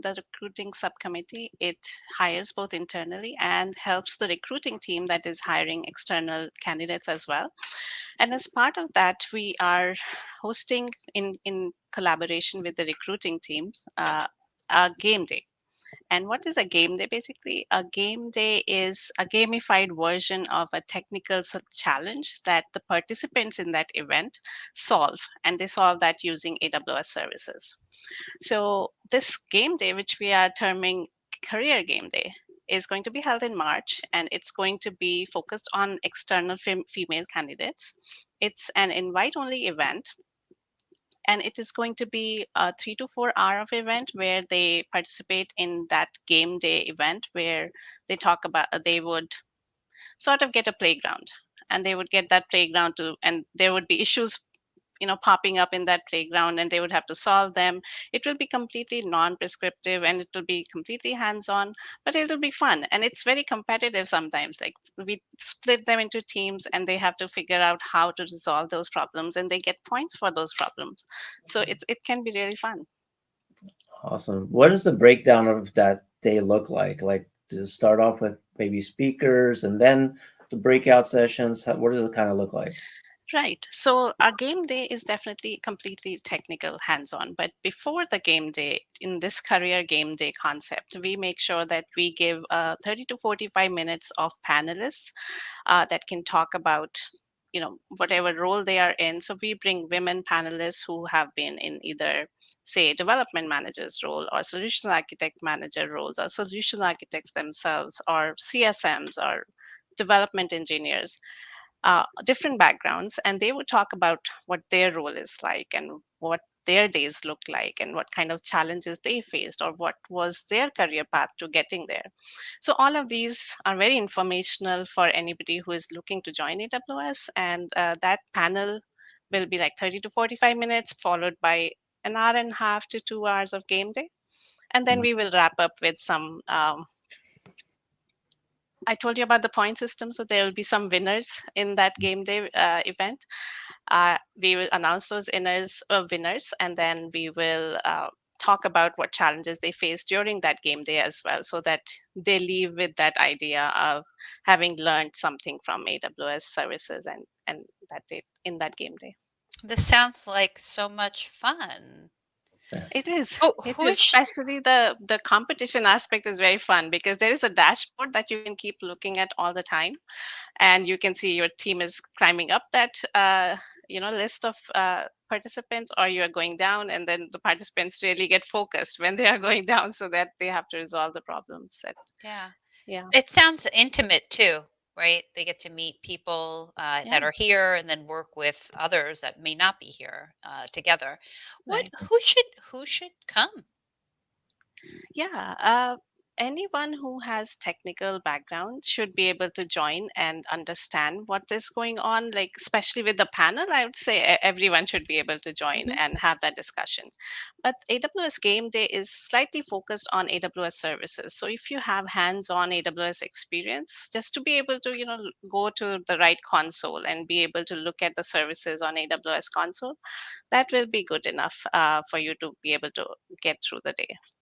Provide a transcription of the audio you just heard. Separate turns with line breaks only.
the recruiting subcommittee, it hires both internally and helps the recruiting team that is hiring external candidates as well. And as part of that, we are hosting in collaboration with the recruiting teams a game day. And what is a game day? Basically, a game day is a gamified version of a technical challenge that the participants in that event solve, and they solve that using AWS services. So, this game day, which we are terming Career Game Day, is going to be held in March, and it's going to be focused on external female candidates. It's an invite only event, and it is going to be a 3 to 4 hour of event where they participate in that game day event where they talk about they would sort of get a playground, and they would get that playground to, and there would be issues popping up in that playground, and they would have to solve them. It will be completely non-prescriptive, and it will be completely hands-on, but it'll be fun, and it's very competitive sometimes. Like, we split them into teams, and they have to figure out how to resolve those problems, and they get points for those problems. So it can be really fun.
Awesome. What does the breakdown of that day look like? Like, does it start off with maybe speakers and then the breakout sessions? What does it kind of look like?
Right. So our game day is definitely completely technical, hands on. But before the game day, in this career game day concept, we make sure that we give 30 to 45 minutes of panelists that can talk about whatever role they are in. So we bring women panelists who have been in either, say, development managers role, or solution architect manager roles, or solution architects themselves, or CSMs, or development engineers, different backgrounds, and they would talk about what their role is like, and what their days look like, and what kind of challenges they faced, or what was their career path to getting there. So all of these are very informational for anybody who is looking to join AWS, and that panel will be like 30 to 45 minutes, followed by an hour and a half to 2 hours of game day, and then
Mm.
we will wrap up with some I told you about the point system, so there will be some winners in that game day event. We will announce those winners, and then we will talk about what challenges they face during that game day as well, so that they leave with that idea of having learned something from AWS services and that day in that game day.
This sounds like so much fun.
Yeah.
It is.
Who
It
who
is.
is sh
Especially the competition aspect is very fun because there is a dashboard that you can keep looking at all the time, and you can see your team is climbing up that list of participants, or you're going down, and then the participants really get focused when they are going down, so that they have to resolve the problems that.
Yeah.
Yeah.
It sounds intimate too, right? They get to meet people
Yeah.
that are here and then work with others that may not be here together. What
Right.
who should come?
Yeah, anyone who has technical background should be able to join and understand what is going on. Like, especially with the panel, I would say everyone should be able to join
Mhm.
and have that discussion. But AWS Game Day is slightly focused on AWS services. So if you have hands-on AWS experience, just to be able to go to the right console and be able to look at the services on AWS console, that will be good enough for you to be able to get through the day.